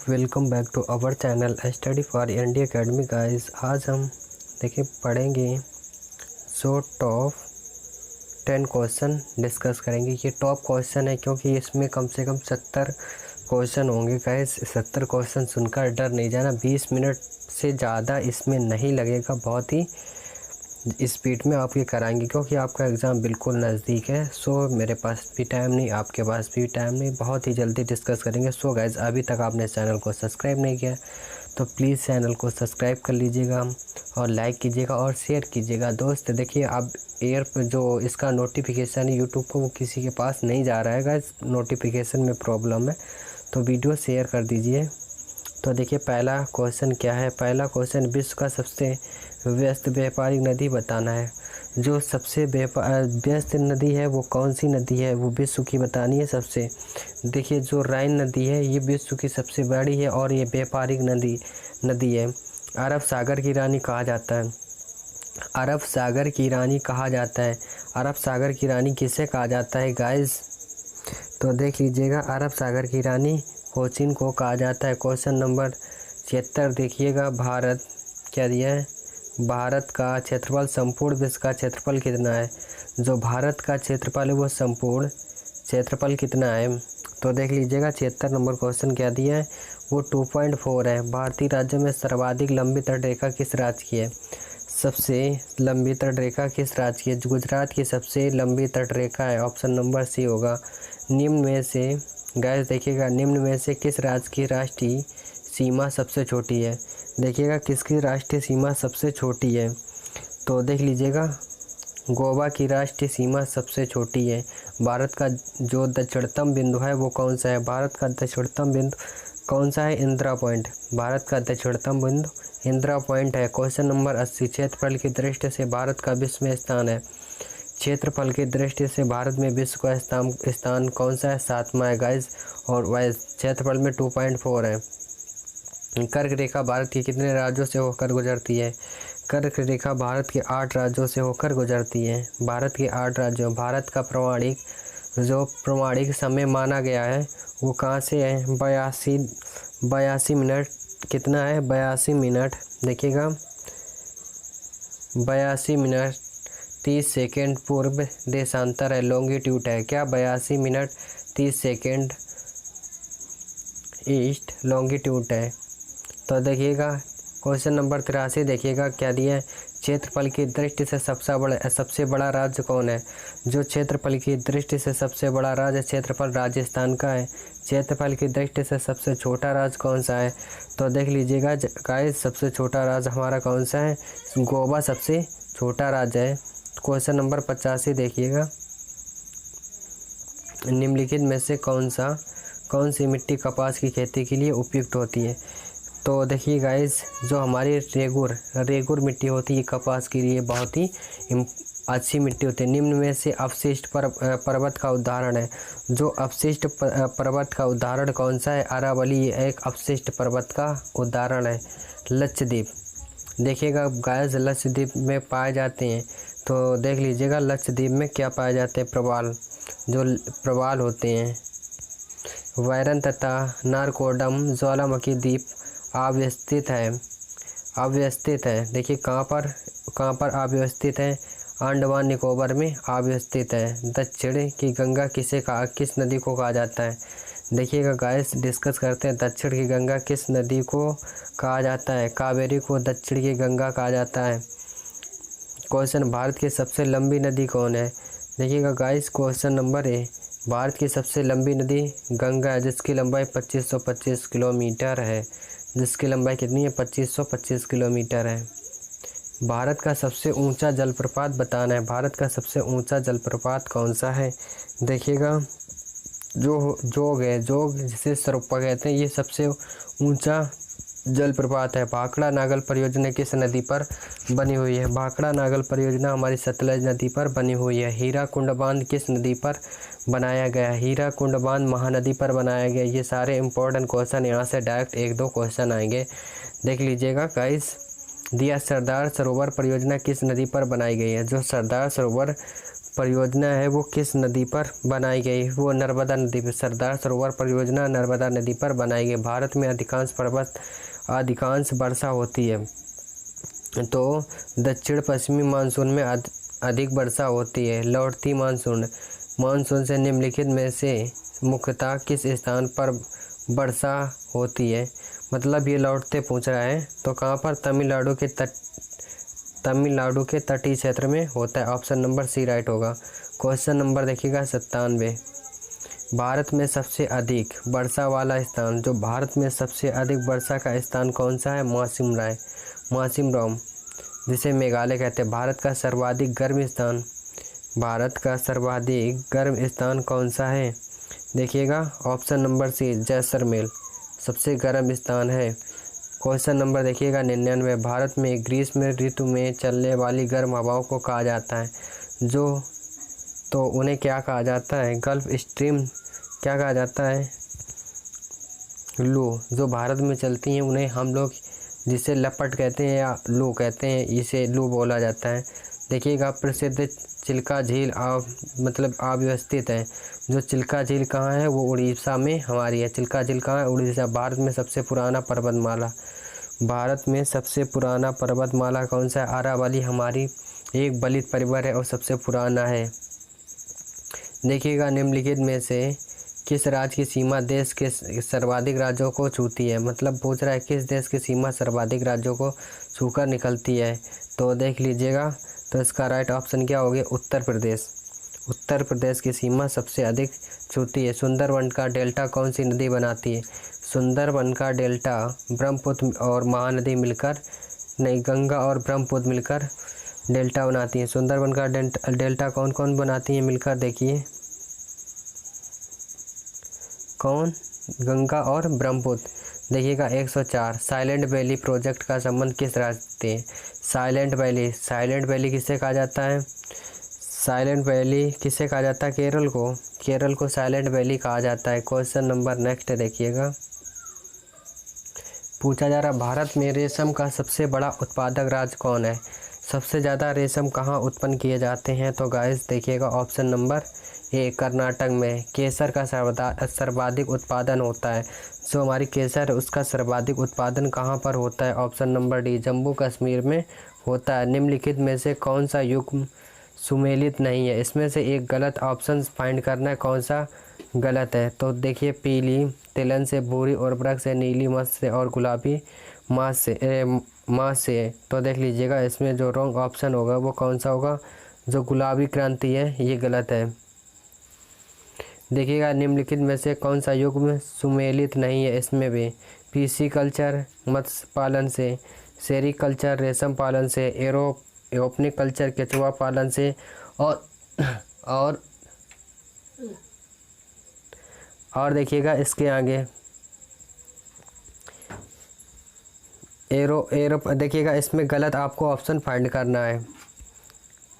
Welcome back to our channel study for India academy guys. आज हम देखिए पढ़ेंगे जो टॉप 10 क्वेश्चन डिस्कस करेंगे। ये टॉप क्वेश्चन है क्योंकि इसमें कम से कम 70 क्वेश्चन होंगे गाइस। 70 क्वेश्चन सुनकर डर नहीं जाना, 20 मिनट से ज़्यादा इसमें नहीं लगेगा। बहुत ही स्पीड में आप ये कराएंगे क्योंकि आपका एग्ज़ाम बिल्कुल नज़दीक है। सो मेरे पास भी टाइम नहीं, आपके पास भी टाइम नहीं, बहुत ही जल्दी डिस्कस करेंगे। सो गाइज, अभी तक आपने चैनल को सब्सक्राइब नहीं किया तो प्लीज़ चैनल को सब्सक्राइब कर लीजिएगा और लाइक कीजिएगा और शेयर कीजिएगा। दोस्त देखिए, अब एयर पर जो इसका नोटिफिकेशन है यूट्यूब को, वो किसी के पास नहीं जा रहा है गाइज, नोटिफिकेशन में प्रॉब्लम है, तो वीडियो शेयर कर दीजिए। तो देखिए पहला क्वेश्चन क्या है। पहला क्वेश्चन, विश्व का सबसे व्यस्त व्यापारिक नदी बताना है। जो सबसे व्यस्त नदी है वो कौन सी नदी है, वो विश्व की बतानी है सबसे। देखिए जो राइन नदी है ये विश्व की सबसे बड़ी है और ये व्यापारिक नदी है। अरब सागर की रानी कहा जाता है। अरब सागर की रानी कहा जाता है। अरब सागर की रानी किसे कहा जाता है गाइस? तो देख लीजिएगा, अरब सागर की रानी कोचीन को कहा जाता है। क्वेश्चन नंबर 76 देखिएगा, भारत क्या दिया है। भारत का क्षेत्रफल, संपूर्ण विश्व का क्षेत्रफल कितना है? जो भारत का क्षेत्रफल है वो संपूर्ण क्षेत्रफल कितना है? तो देख लीजिएगा 76 नंबर क्वेश्चन क्या दिया है, वो 2.4 है। भारतीय राज्यों में सर्वाधिक लंबी तटरेखा किस राज्य की है? सबसे लंबी तटरेखा किस राज्य की है? गुजरात की सबसे लंबी तटरेखा है। ऑप्शन नंबर सी होगा। निम्न में से गाइस देखिएगा, निम्न में से किस राज्य की राष्ट्रीय सीमा सबसे छोटी है? देखिएगा किसकी राष्ट्रीय सीमा सबसे छोटी है? तो देख लीजिएगा, गोवा की राष्ट्रीय सीमा सबसे छोटी है। भारत का जो दक्षिणतम बिंदु है वो कौन सा है? भारत का दक्षिणतम बिंदु कौन सा है? इंदिरा पॉइंट। भारत का दक्षिणतम बिंदु इंदिरा पॉइंट है। क्वेश्चन नंबर 80, क्षेत्रफल की दृष्टि से भारत का विश्व में स्थान है। क्षेत्रफल की दृष्टि से भारत में विश्व का स्थान कौन सा है? 7वां है गाइस, और वह क्षेत्रफल में 2.4 है। कर्क रेखा भारत के कितने राज्यों से होकर गुजरती है? कर्क रेखा भारत के 8 राज्यों से होकर गुजरती है। भारत के 8 राज्यों। भारत का प्रमाणिक समय माना गया है वो कहाँ से है? 82 मिनट। कितना है? 82 मिनट। देखिएगा 82 मिनट 30 सेकेंड पूर्व देशांतर है, लॉन्गिट्यूड है क्या? 82 मिनट 30 सेकेंड ईस्ट लॉन्गिट्यूड है। तो देखिएगा क्वेश्चन नंबर 83 देखिएगा क्या दिया है। क्षेत्रफल की दृष्टि से सबसे बड़ा राज्य कौन है? जो क्षेत्रफल की दृष्टि से सबसे बड़ा राज्य क्षेत्रफल राजस्थान का है। क्षेत्रफल की दृष्टि से सबसे छोटा राज्य कौन सा है? तो देख लीजिएगा गाइस, सबसे छोटा राज्य हमारा कौन सा है? गोवा सबसे छोटा राज्य है। क्वेश्चन नंबर 85 देखिएगा, निम्नलिखित में से कौन सी मिट्टी कपास की खेती के लिए उपयुक्त होती है? तो देखिए गाइस, जो हमारी रेगुर मिट्टी होती है कपास के लिए बहुत ही अच्छी मिट्टी होती है। निम्न में से अवशिष्ट पर्वत का उदाहरण है। जो अवशिष्ट पर्वत का उदाहरण कौन सा है? अरावली एक अवशिष्ट पर्वत का उदाहरण है। लक्षद्वीप देखिएगा गाइस, लक्षद्वीप में पाए जाते हैं। तो देख लीजिएगा लक्षद्वीप में क्या पाए जाते हैं? प्रवाल होते हैं। वायरन तथा नारकोडम ज्वालामुखी द्वीप अव्यवस्थित है। देखिए कहाँ पर अव्यवस्थित है? अंडमान निकोबार में अव्यवस्थित है। दक्षिण की गंगा किस नदी को कहा जाता है? देखिएगा गाइस, डिस्कस करते हैं। दक्षिण की गंगा किस नदी को कहा जाता है? कावेरी को दक्षिण की गंगा कहा जाता है। क्वेश्चन, भारत की सबसे लंबी नदी कौन है? देखिएगा guys, question number A, Bharat की सबसे लंबी नदी गंगा है, जिसकी लंबाई 2525 किलोमीटर है। जिसकी लंबाई कितनी है? 2525 किलोमीटर है। भारत का सबसे ऊंचा जलप्रपात बताना है। भारत का सबसे ऊंचा जलप्रपात कौन सा है? देखिएगा जोग जिसे सरोपा कहते हैं, ये सबसे ऊंचा जलप्रपात है। भाखड़ा नागल परियोजना किस नदी पर बनी हुई है? भाखड़ा नागल परियोजना हमारी सतलज नदी पर बनी हुई है। हीराकुंड बांध किस नदी पर बनाया गया? हीराकुंड बांध महानदी पर बनाया गया। ये सारे इंपॉर्टेंट क्वेश्चन यहाँ से डायरेक्ट 1-2 क्वेश्चन आएंगे, देख लीजिएगा गाइस। दिया सरदार सरोवर परियोजना किस नदी पर बनाई गई है? जो सरदार सरोवर परियोजना है वो किस नदी पर बनाई गई? वो नर्मदा नदी पर। सरदार सरोवर परियोजना नर्मदा नदी पर बनाई गई। भारत में अधिकांश वर्षा होती है, तो दक्षिण पश्चिमी मानसून में अधिक वर्षा होती है। लौटती मानसून से निम्नलिखित में से मुख्यतः किस स्थान पर वर्षा होती है? मतलब ये लौटते पूछ रहा है, तो कहाँ पर? तमिलनाडु के तटीय क्षेत्र में होता है। ऑप्शन नंबर सी राइट होगा। क्वेश्चन नंबर देखिएगा 97। भारत में सबसे अधिक वर्षा वाला स्थान, जो भारत में सबसे अधिक वर्षा का स्थान कौन सा है? मासिम रॉम, जिसे मेघालय कहते हैं। भारत का सर्वाधिक गर्म स्थान कौन सा है? देखिएगा ऑप्शन नंबर सी जैसलमेर सबसे गर्म स्थान है। क्वेश्चन नंबर देखिएगा 99। भारत में ग्रीष्म ऋतु में चलने वाली गर्म हवाओं को कहा जाता है, तो उन्हें क्या कहा जाता है? गल्फ स्ट्रीम क्या कहा जाता है? लू। जो भारत में चलती हैं उन्हें हम लोग जिसे लपट कहते हैं या लू कहते हैं, इसे लू बोला जाता है। देखिएगा प्रसिद्ध चिल्का झील अव्यवस्थित है। जो चिल्का झील कहाँ है? वो उड़ीसा में हमारी है। चिल्का झील कहाँ है? उड़ीसा। भारत में सबसे पुराना पर्वतमाला कौन सा है? अरावली हमारी एक बलित परिवार है और सबसे पुराना है। देखिएगा निम्नलिखित में से किस राज्य की सीमा देश के सर्वाधिक राज्यों को छूती है? मतलब पूछ रहा है किस देश की सीमा सर्वाधिक राज्यों को छूकर निकलती है। तो देख लीजिएगा, तो इसका राइट ऑप्शन क्या हो गया? उत्तर प्रदेश की सीमा सबसे अधिक छूती है। सुंदरवन का डेल्टा कौन सी नदी बनाती है? सुंदरवन का डेल्टा ब्रह्मपुत्र और महानदी मिलकर, नहीं, गंगा और ब्रह्मपुत्र मिलकर डेल्टा बनाती हैं। सुंदरवन का डेल्टा कौन कौन बनाती हैं मिलकर? देखिए कौन? गंगा और ब्रह्मपुत्र। देखिएगा 104। साइलेंट वैली प्रोजेक्ट का संबंध किस राज्य से? साइलेंट वैली किसे कहा जाता है? केरल को साइलेंट वैली कहा जाता है। क्वेश्चन नंबर नेक्स्ट देखिएगा, पूछा जा रहा भारत में रेशम का सबसे बड़ा उत्पादक राज्य कौन है? सबसे ज़्यादा रेशम कहाँ उत्पन्न किए जाते हैं? तो गाइस देखिएगा ऑप्शन नंबर ए कर्नाटक में। केसर का सर्वाधिक उत्पादन होता है। जो हमारी केसर है उसका सर्वाधिक उत्पादन कहाँ पर होता है? Option number D Jammu Kashmir में होता है। निम्नलिखित में से कौन सा युग्म सुमेलित नहीं है? इसमें से एक गलत ऑप्शन फाइंड करना है, कौन सा गलत है। तो देखिए पीली तिलन से, भूरी उर्वरक से, नीली मत्स्य से और गुलाबी मांस से। तो देख लीजिएगा इसमें जो रॉन्ग ऑप्शन होगा वो कौन सा होगा? जो गुलाबी क्रांति है ये गलत है। देखिएगा निम्नलिखित में से कौन सा युग्म सुमेलित नहीं है? इसमें भी पीसी कल्चर मत्स्य पालन से, सेरिकल्चर रेशम पालन से, एरोपोनिक कल्चर केचुआ पालन से और देखिएगा इसके आगे देखिएगा इसमें गलत आपको ऑप्शन फाइंड करना है।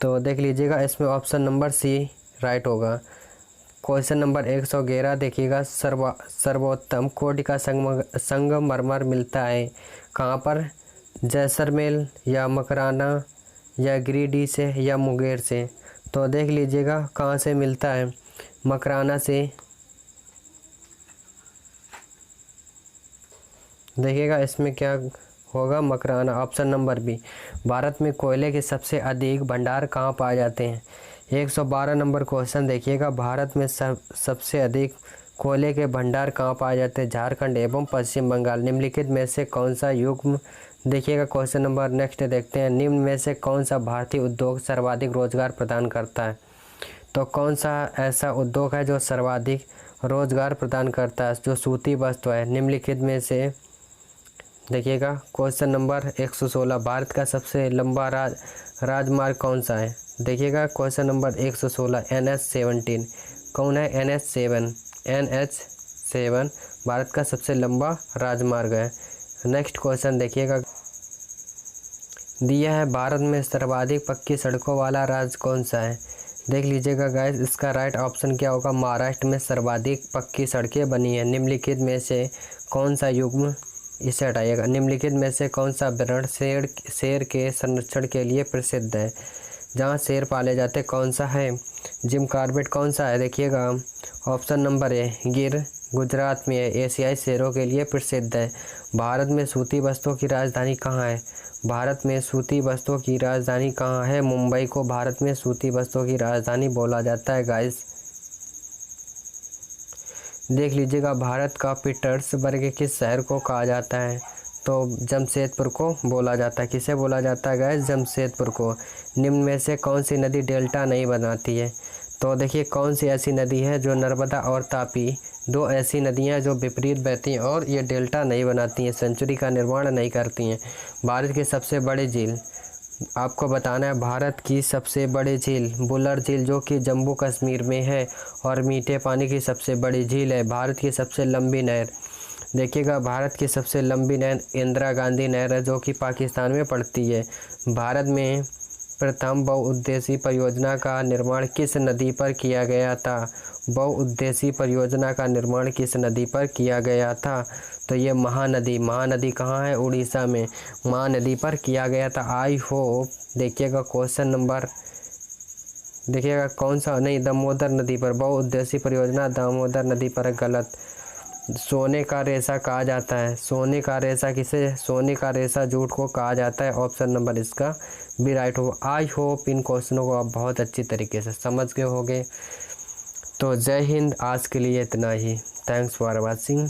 तो देख लीजिएगा इसमें ऑप्शन नंबर सी राइट होगा। क्वेश्चन नंबर 111 देखिएगा, सर्वोत्तम कोटि का संगमरमर मिलता है कहाँ पर? जैसलमेर या मकराना या गिरिडीह से या मुंगेर से। तो देख लीजिएगा कहाँ से मिलता है? मकराना से। देखिएगा इसमें क्या होगा? Makrana. Option number B. Bharat में कोयले के सबसे अधिक भंडार कहाँ पाए जाते हैं? 112 नंबर क्वेश्चन देखिएगा, भारत में सबसे अधिक कोयले के भंडार कहाँ पाए जाते हैं? झारखंड एवं पश्चिम बंगाल। निम्नलिखित में से कौन सा युग्म? देखिएगा क्वेश्चन नंबर नेक्स्ट देखते हैं, निम्न में से कौन सा भारतीय उद्योग सर्वाधिक रोजगार प्रदान करता है? तो कौन सा ऐसा उद्योग है जो सर्वाधिक रोजगार प्रदान करता है? जो सूती वस्त्र है। निम्नलिखित में से देखिएगा क्वेश्चन नंबर 116, भारत का सबसे लंबा राजमार्ग कौन सा है? देखिएगा क्वेश्चन नंबर 116 NH17 कौन है? NH7 भारत का सबसे लंबा राजमार्ग है। नेक्स्ट क्वेश्चन देखिएगा, दिया है भारत में सर्वाधिक पक्की सड़कों वाला राज्य कौन सा है? देख लीजिएगा गाइस, इसका राइट ऑप्शन क्या होगा? महाराष्ट्र में सर्वाधिक पक्की सड़कें बनी हैं। निम्नलिखित में से कौन सा युग्म? इसे हटाइएगा। निम्नलिखित में से कौन सा वर्ण शेर के संरक्षण के लिए प्रसिद्ध है? जहाँ शेर पाले जाते कौन सा है? जिम कॉर्बेट कौन सा है? देखिएगा ऑप्शन नंबर ए गिर, गुजरात में है, एशियाई शेरों के लिए प्रसिद्ध है। भारत में सूती वस्त्रों की राजधानी कहाँ है? भारत में सूती वस्त्रों की राजधानी कहाँ है? मुंबई को भारत में सूती वस्त्रों की राजधानी बोला जाता है गाइस। देख लीजिएगा भारत का पीटर्सबर्ग किस शहर को कहा जाता है? तो जमशेदपुर को बोला जाता है। किसे बोला जाता है गाइस? जमशेदपुर को। निम्न में से कौन सी नदी डेल्टा नहीं बनाती है? तो देखिए कौन सी ऐसी नदी है जो नर्मदा और तापी, दो ऐसी नदियां जो विपरीत बहती हैं और ये डेल्टा नहीं बनाती हैं, सेंचुरी का निर्माण नहीं करती हैं। भारत की सबसे बड़ी झील आपको बताना है। भारत की सबसे बड़ी झील बुलर झील जो कि जम्मू कश्मीर में है और मीठे पानी की सबसे बड़ी झील है। भारत की सबसे लंबी नहर देखिएगा, भारत की सबसे लंबी नहर इंदिरा गांधी नहर है जो कि पाकिस्तान में पड़ती है। भारत में प्रथम बहुउद्देशीय परियोजना का निर्माण किस नदी पर किया गया था? बहुउद्देशीय परियोजना का निर्माण किस नदी पर किया गया था? तो ये महानदी कहाँ है? उड़ीसा में महानदी पर किया गया था। आई होप देखिएगा क्वेश्चन नंबर देखिएगा कौन सा नहीं, दामोदर नदी पर। बहुउद्देशीय परियोजना दामोदर नदी पर गलत। सोने का रेशा कहा जाता है। सोने का रेशा किसे? सोने का रेशा जूट को कहा जाता है। ऑप्शन नंबर इसका भी राइट हो। आई होप इन क्वेश्चनों को आप बहुत अच्छी तरीके से समझ गए होंगे। तो जय हिंद, आज के लिए इतना ही। Thanks for watching.